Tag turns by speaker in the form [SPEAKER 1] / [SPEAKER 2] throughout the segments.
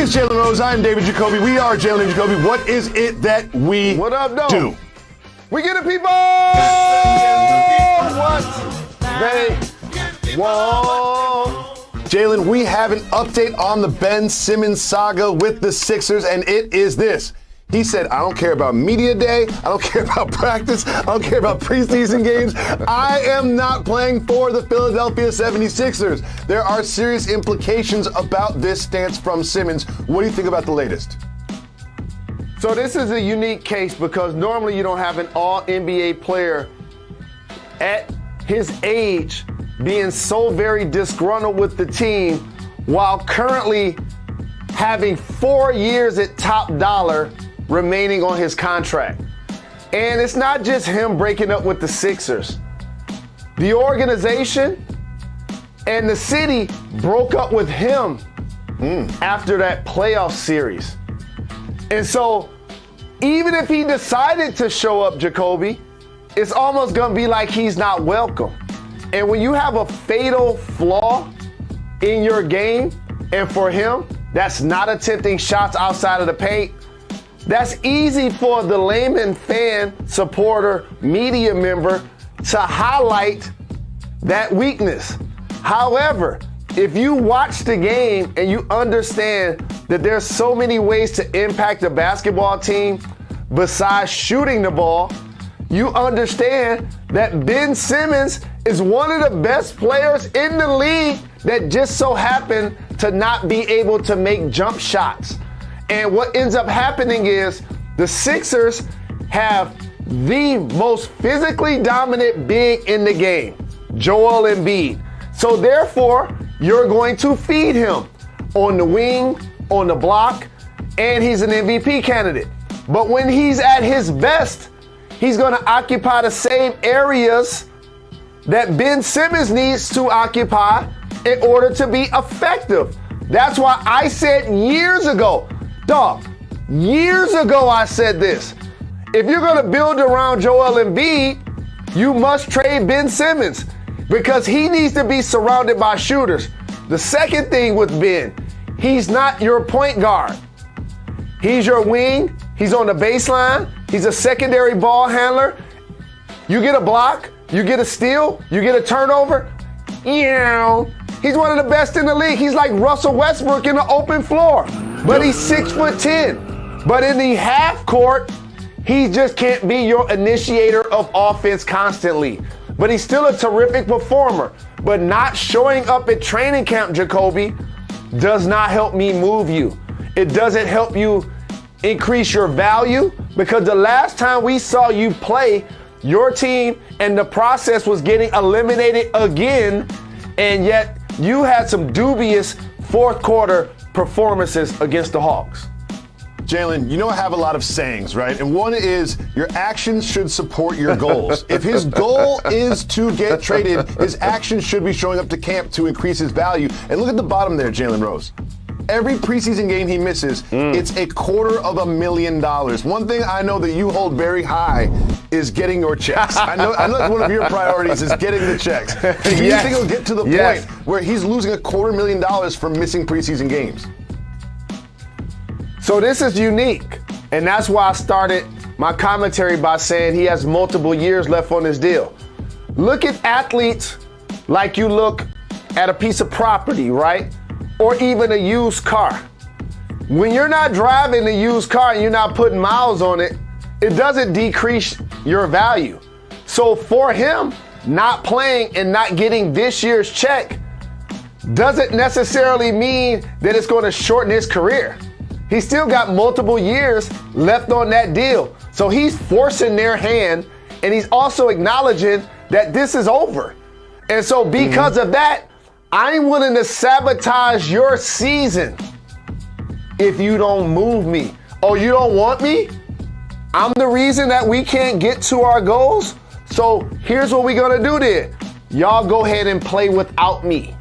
[SPEAKER 1] is Jalen Rose. I am David Jacoby. We are Jalen and Jacoby. What is it that we
[SPEAKER 2] What up, though?
[SPEAKER 1] do?
[SPEAKER 2] We get the people what they want.
[SPEAKER 1] Jalen, we have an update on the Ben Simmons saga with the Sixers, and it is this. He said, I don't care about media day. I don't care about practice. I don't care about preseason games. I am not playing for the Philadelphia 76ers. There are serious implications about this stance from Simmons. What do you think about the latest?
[SPEAKER 2] So this is a unique case because normally you don't have an all-NBA player at his age being so very disgruntled with the team while currently having 4 years at top dollar remaining on his contract. And it's not just him breaking up with the Sixers. The organization and the city broke up with him after that playoff series. And so even if he decided to show up, Jacoby, it's almost going to be like he's not welcome. And when you have a fatal flaw in your game, and for him, that's not attempting shots outside of the paint, that's easy for the layman fan, supporter, media member to highlight that weakness. However, if you watch the game and you understand that there's so many ways to impact a basketball team besides shooting the ball, you understand that Ben Simmons is one of the best players in the league that just so happened to not be able to make jump shots. And what ends up happening is the Sixers have the most physically dominant big in the game, Joel Embiid. So therefore, you're going to feed him on the wing, on the block, and he's an MVP candidate. But when he's at his best, he's going to occupy the same areas that Ben Simmons needs to occupy in order to be effective. That's why I said years ago, years ago I said this. If you're going to build around Joel Embiid, you must trade Ben Simmons because he needs to be surrounded by shooters. The second thing with Ben, he's not your point guard. He's your wing. He's on the baseline. He's a secondary ball handler. You get a block, you get a steal, you get a turnover. He's one of the best in the league. He's like Russell Westbrook in the open floor, but he's 6'10". But in the half court, he just can't be your initiator of offense constantly. But he's still a terrific performer. But not showing up at training camp, Jacoby, does not help me move you. It doesn't help you increase your value because the last time we saw you play, your team and the process was getting eliminated again, and yet you had some dubious fourth quarter performances against the Hawks.
[SPEAKER 1] Jalen, you know I have a lot of sayings, right? And one is your actions should support your goals. If his goal is to get traded, his actions should be showing up to camp to increase his value. And look at the bottom there, Jalen Rose. Every preseason game he misses, it's $250,000. One thing I know that you hold very high is getting your checks. I know that's one of your priorities is getting the checks. Do you think it'll get to the point where he's losing $250,000 for missing preseason games?
[SPEAKER 2] So this is unique, and that's why I started my commentary by saying he has multiple years left on his deal. Look at athletes like you look at a piece of property, right? Or even a used car. When you're not driving the used car and you're not putting miles on it, it doesn't decrease your value. So for him, not playing and not getting this year's check doesn't necessarily mean that it's going to shorten his career. He's still got multiple years left on that deal. So he's forcing their hand, and he's also acknowledging that this is over. And so because of that, I'm willing to sabotage your season if you don't move me. Oh, you don't want me? I'm the reason that we can't get to our goals. So here's what we're going to do then. Y'all go ahead and play without me.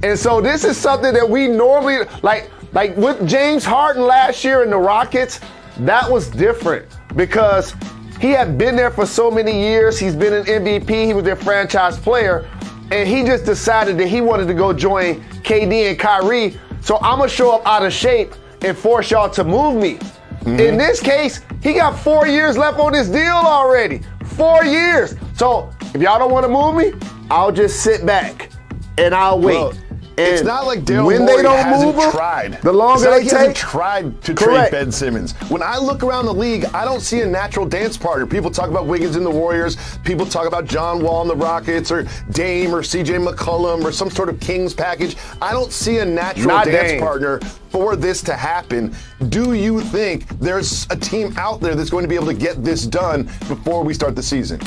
[SPEAKER 2] And so this is something that we normally, like with James Harden last year in the Rockets, that was different because he had been there for so many years. He's been an MVP. He was their franchise player. And he just decided that he wanted to go join KD and Kyrie. So I'm going to show up out of shape and force y'all to move me. In this case, he got 4 years left on this deal already. 4 years. So if y'all don't want to move me, I'll just sit back and I'll wait.
[SPEAKER 1] Well, it's not like Daryl
[SPEAKER 2] when
[SPEAKER 1] Morey
[SPEAKER 2] they don't
[SPEAKER 1] hasn't
[SPEAKER 2] move him,
[SPEAKER 1] tried.
[SPEAKER 2] the longer
[SPEAKER 1] it's not like
[SPEAKER 2] they
[SPEAKER 1] he
[SPEAKER 2] take,
[SPEAKER 1] hasn't tried to
[SPEAKER 2] Correct.
[SPEAKER 1] trade Ben Simmons. When I look around the league, I don't see a natural dance partner. People talk about Wiggins in the Warriors. People talk about John Wall in the Rockets, or Dame, or C.J. McCollum, or some sort of Kings package. I don't see a natural dance partner for this to happen. Do you think there's a team out there that's going to be able to get this done before we start the season?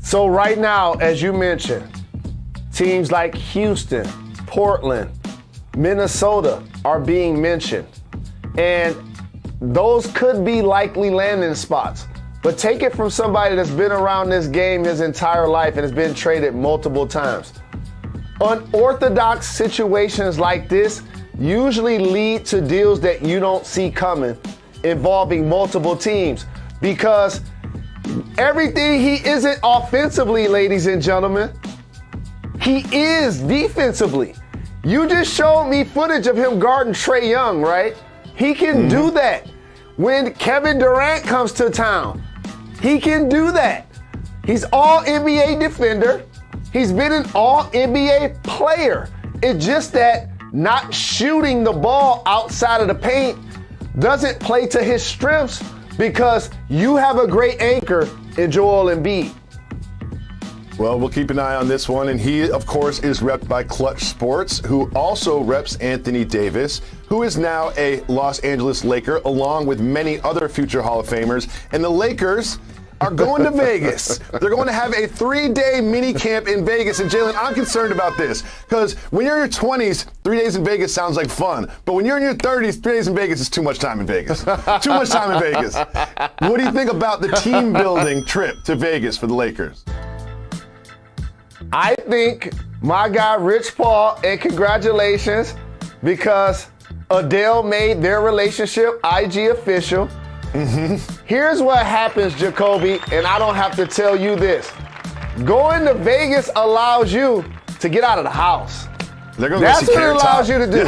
[SPEAKER 2] So right now, as you mentioned, teams like Houston, Portland, Minnesota are being mentioned. And those could be likely landing spots. But take it from somebody that's been around this game his entire life and has been traded multiple times. Unorthodox situations like this usually lead to deals that you don't see coming involving multiple teams, because everything he isn't offensively, ladies and gentlemen, he is defensively. You just showed me footage of him guarding Trae Young, right? He can do that. When Kevin Durant comes to town, he can do that. He's all NBA defender. He's been an all NBA player. It's just that not shooting the ball outside of the paint doesn't play to his strengths, because you have a great anchor in Joel Embiid.
[SPEAKER 1] Well, we'll keep an eye on this one. And he, of course, is repped by Clutch Sports, who also reps Anthony Davis, who is now a Los Angeles Laker, along with many other future Hall of Famers. And the Lakers are going to Vegas. They're going to have a 3-day mini camp in Vegas. And Jalen, I'm concerned about this, because when you're in your 20s, 3 days in Vegas sounds like fun. But when you're in your 30s, 3 days in Vegas is too much time in Vegas. Too much time in Vegas. What do you think about the team building trip to Vegas for the Lakers?
[SPEAKER 2] I think my guy Rich Paul, and congratulations, because Adele made their relationship IG official. Here's what happens, Jacoby, and I don't have to tell you this. Going to Vegas allows you to get out of the house. That's what it allows you to do.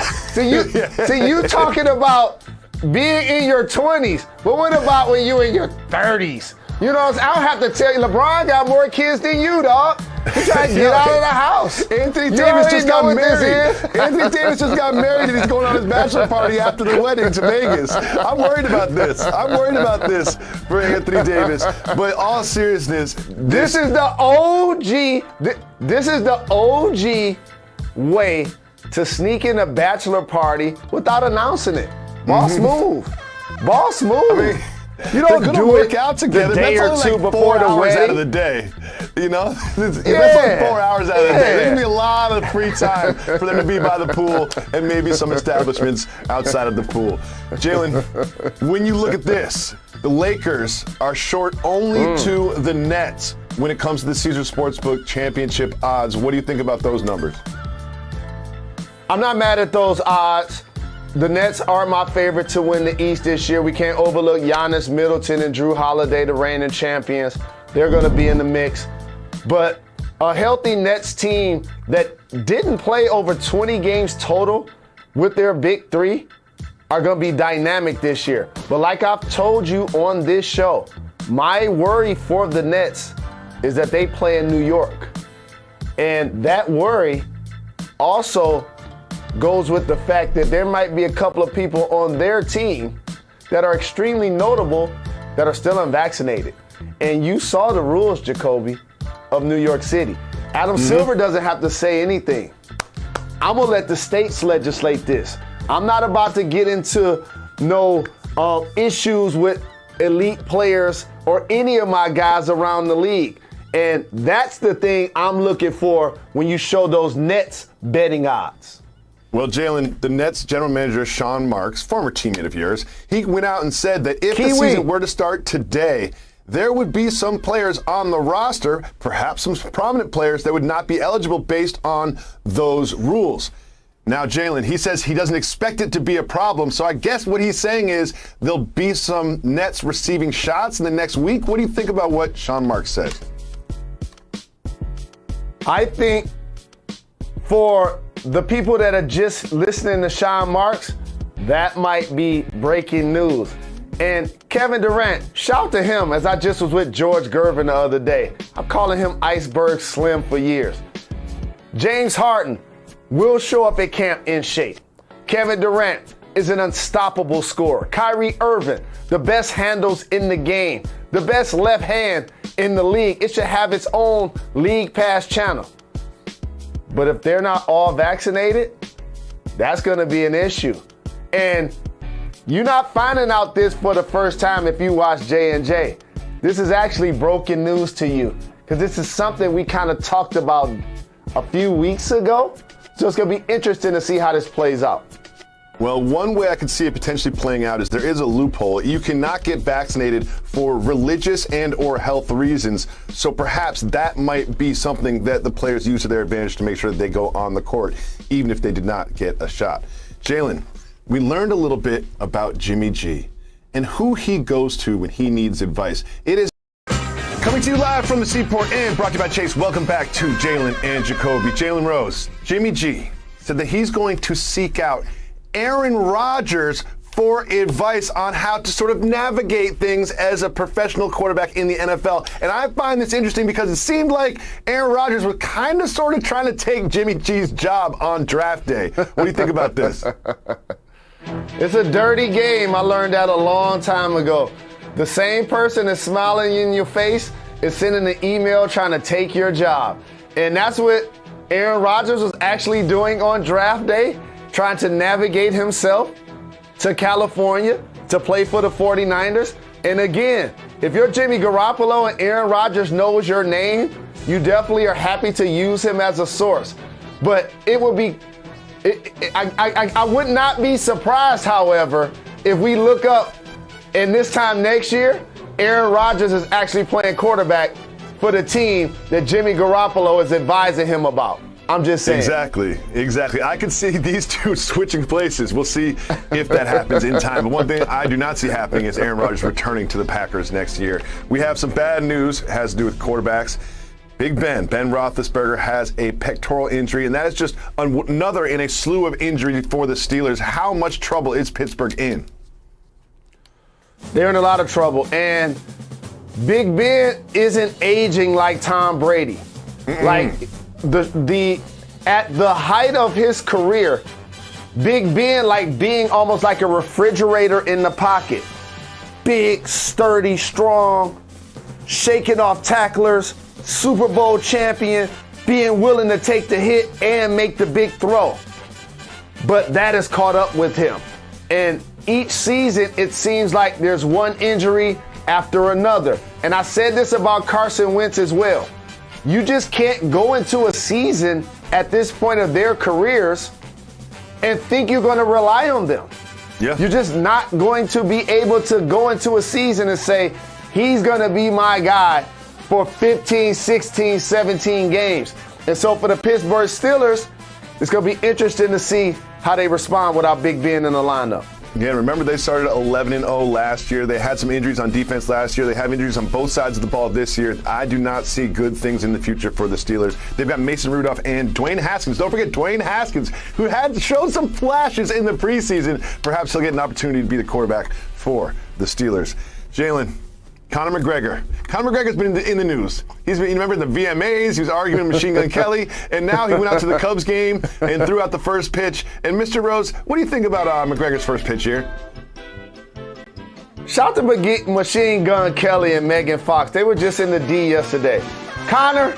[SPEAKER 2] See, you talking about being in your 20s, but what about when you're in your 30s? You know what I'm saying? I don't have to tell you, LeBron got more kids than you, dog. He's trying to get out of the house.
[SPEAKER 1] Anthony Davis just got married. Anthony Davis just got married, and he's going on his bachelor party after the wedding to Vegas. I'm worried about this. I'm worried about this for Anthony Davis. But all seriousness,
[SPEAKER 2] this is the OG. This is the OG way to sneak in a bachelor party without announcing it. Boss move. Boss move.
[SPEAKER 1] I mean,
[SPEAKER 2] you don't do
[SPEAKER 1] work
[SPEAKER 2] it
[SPEAKER 1] out together.
[SPEAKER 2] the day or two
[SPEAKER 1] like
[SPEAKER 2] before the wedding.
[SPEAKER 1] Out of the day, you know, that's like 4 hours out of the day. There's gonna be a lot of free time for them to be by the pool, and maybe some establishments outside of the pool. Jalen, when you look at this, the Lakers are short only to the Nets when it comes to the Caesars Sportsbook championship odds. What do you think about those numbers?
[SPEAKER 2] I'm not mad at those odds. The Nets are my favorite to win the East this year. We can't overlook Giannis, Middleton, and Drew Holiday, the reigning champions. They're going to be in the mix. But a healthy Nets team that didn't play over 20 games total with their big three are going to be dynamic this year. But like I've told you on this show, my worry for the Nets is that they play in New York. And that worry also goes with the fact that there might be a couple of people on their team that are extremely notable that are still unvaccinated. And you saw the rules, Jacoby, of New York City. Adam Silver doesn't have to say anything. I'm going to let the states legislate this. I'm not about to get into no issues with elite players or any of my guys around the league. And that's the thing I'm looking for when you show those Nets betting odds.
[SPEAKER 1] Well, Jalen, the Nets general manager, Sean Marks, former teammate of yours, he went out and said that if the season were to start today, there would be some players on the roster, perhaps some prominent players, that would not be eligible based on those rules. Now, Jalen, he says he doesn't expect it to be a problem, so I guess what he's saying is there'll be some Nets receiving shots in the next week. What do you think about what Sean Marks said?
[SPEAKER 2] I think for the people that are just listening to Sean Marks, That might be breaking news. And Kevin Durant, shout to him, as I just was with George Gervin the other day. I'm calling him Iceberg Slim for years. James Harden will show up at camp in shape. Kevin Durant is an unstoppable scorer. Kyrie Irving, the best handles in the game, the best left hand in the league. It should have its own League Pass channel. But if they're not all vaccinated, that's going to be an issue. And you're not finding out this for the first time if you watch J&J. This is actually broken news to you because this is something we kind of talked about a few weeks ago. So it's going to be interesting to see how this plays out.
[SPEAKER 1] Well, one way I could see it potentially playing out is there is a loophole. You cannot get vaccinated for religious and or health reasons. So perhaps that might be something that the players use to their advantage to make sure that they go on the court, even if they did not get a shot. Jalen, we learned a little bit about Jimmy G and who he goes to when he needs advice. It is coming to you live from the Seaport and brought to you by Chase. Welcome back to Jalen and Jacoby. Jalen Rose, Jimmy G said that he's going to seek out Aaron Rodgers for advice on how to sort of navigate things as a professional quarterback in the NFL. And I find this interesting because it seemed like Aaron Rodgers was kind of sort of trying to take Jimmy G's job on draft day. What do you think about this?
[SPEAKER 2] It's a dirty game. I learned that a long time ago. The same person that's smiling in your face is sending an email trying to take your job. And that's what Aaron Rodgers was actually doing on draft day, trying to navigate himself to California to play for the 49ers. And again, if you're Jimmy Garoppolo and Aaron Rodgers knows your name, you definitely are happy to use him as a source. But it would be I would not be surprised, however, if we look up and this time next year, Aaron Rodgers is actually playing quarterback for the team that Jimmy Garoppolo is advising him about. I'm just saying.
[SPEAKER 1] Exactly. I could see these two switching places. We'll see if that happens in time. But one thing I do not see happening is Aaron Rodgers returning to the Packers next year. We have some bad news. It has to do with quarterbacks. Big Ben Roethlisberger has a pectoral injury, and that is just another in a slew of injuries for the Steelers. How much trouble is Pittsburgh in?
[SPEAKER 2] They're in a lot of trouble, and Big Ben isn't aging like Tom Brady. Like at the height of his career, Big Ben like being almost like a refrigerator in the pocket. Big, sturdy, strong, shaking off tacklers, Super Bowl champion, being willing to take the hit and make the big throw. But that has caught up with him. And each season, it seems like there's one injury after another. And I said this about Carson Wentz as well. You just can't go into a season at this point of their careers and think you're going to rely on them.
[SPEAKER 1] Yeah.
[SPEAKER 2] You're just not going to be able to go into a season and say, he's going to be my guy for 15, 16, 17 games. And so for the Pittsburgh Steelers, it's going to be interesting to see how they respond without Big Ben in the lineup.
[SPEAKER 1] Again, remember they started 11-0 last year. They had some injuries on defense last year. They have injuries on both sides of the ball this year. I do not see good things in the future for the Steelers. They've got Mason Rudolph and Dwayne Haskins. Don't forget Dwayne Haskins, who had shown some flashes in the preseason. Perhaps he'll get an opportunity to be the quarterback for the Steelers. Jalen, Conor McGregor. Conor McGregor's been in the news. He's been, you remember the VMAs, he was arguing with Machine Gun Kelly, and now he went out to the Cubs game and threw out the first pitch. And Mr. Rose, what do you think about McGregor's first pitch here?
[SPEAKER 2] Shout to Machine Gun Kelly and Megan Fox. They were just in the D yesterday. Conor,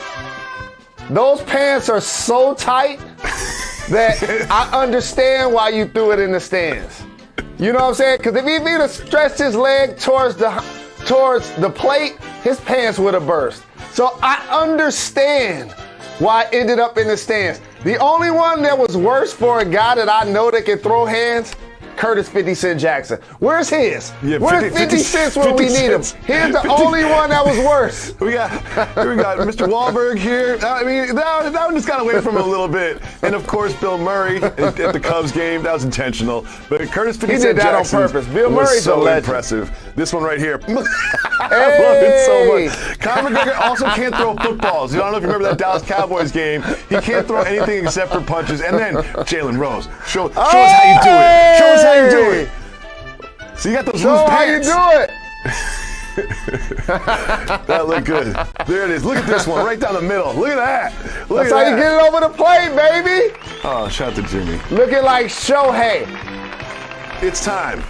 [SPEAKER 2] those pants are so tight that I understand why you threw it in the stands. You know what I'm saying? Because if he'd have stretched his leg towards the plate, his pants would have burst. So I understand why it ended up in the stands. The only one that was worse for a guy that I know that can throw hands, Curtis 50 Cent Jackson. Where's his? Yeah, Where's 50 Cent when we need him? Here's the only one that was worse.
[SPEAKER 1] We got Mr. Wahlberg here. I mean, that one just got away from him a little bit. And of course, Bill Murray at the Cubs game. That was intentional. But Curtis 50 Cent Jackson on purpose.
[SPEAKER 2] Bill Murray's
[SPEAKER 1] so
[SPEAKER 2] a legend.
[SPEAKER 1] Impressive. This one right here. I love it so much. Conor McGregor also can't throw footballs. I don't know if you remember that Dallas Cowboys game. He can't throw anything except for punches. And then Jalen Rose, show us how you do it. Show us how you do So you got those
[SPEAKER 2] Show
[SPEAKER 1] loose
[SPEAKER 2] how you
[SPEAKER 1] pants.
[SPEAKER 2] do it.
[SPEAKER 1] That looked good. There it is. Look at this one right down the middle. Look at that. Look
[SPEAKER 2] That's
[SPEAKER 1] at
[SPEAKER 2] how you
[SPEAKER 1] that.
[SPEAKER 2] get it over the plate, baby.
[SPEAKER 1] Oh, shout out to Jimmy.
[SPEAKER 2] Looking like Shohei.
[SPEAKER 1] It's time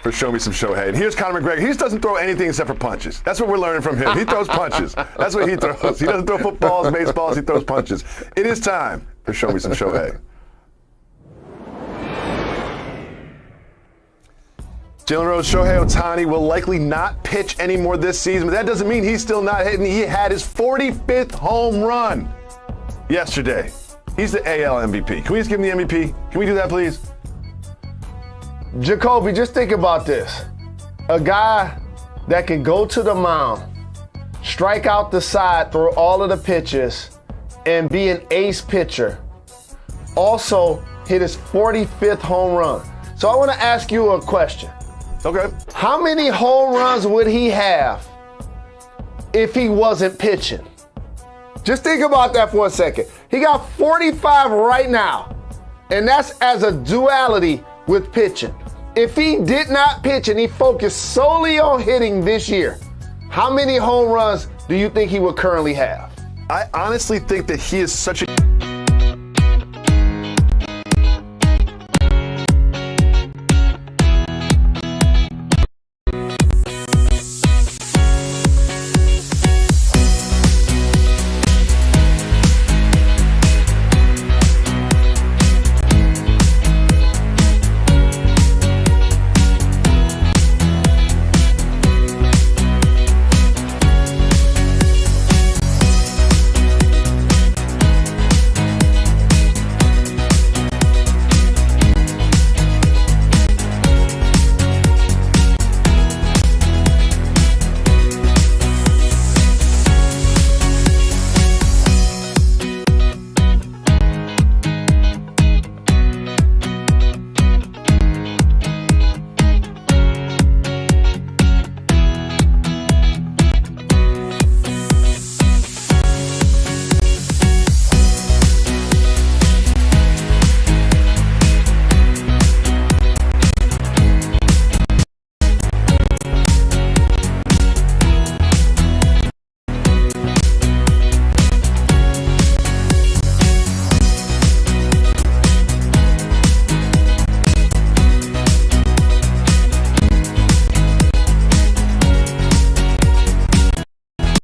[SPEAKER 1] for Show Me Some Shohei. And here's Conor McGregor. He just doesn't throw anything except for punches. That's what we're learning from him. He throws punches. That's what he throws. He doesn't throw footballs, baseballs. He throws punches. It is time for Show Me Some Shohei. Jalen Rose, Shohei Ohtani will likely not pitch anymore this season, but that doesn't mean he's still not hitting. He had his 45th home run yesterday. He's the AL MVP. Can we just give him the MVP? Can we do that, please?
[SPEAKER 2] Jacoby, just think about this. A guy that can go to the mound, strike out the side, throw all of the pitches, and be an ace pitcher. Also hit his 45th home run. So I want to ask you a question.
[SPEAKER 1] Okay.
[SPEAKER 2] How many home runs would he have if he wasn't pitching? Just think about that for a second. He got 45 right now, and that's as a duality with pitching. If he did not pitch and he focused solely on hitting this year, how many home runs do you think he would currently have?
[SPEAKER 1] I honestly think that he is such a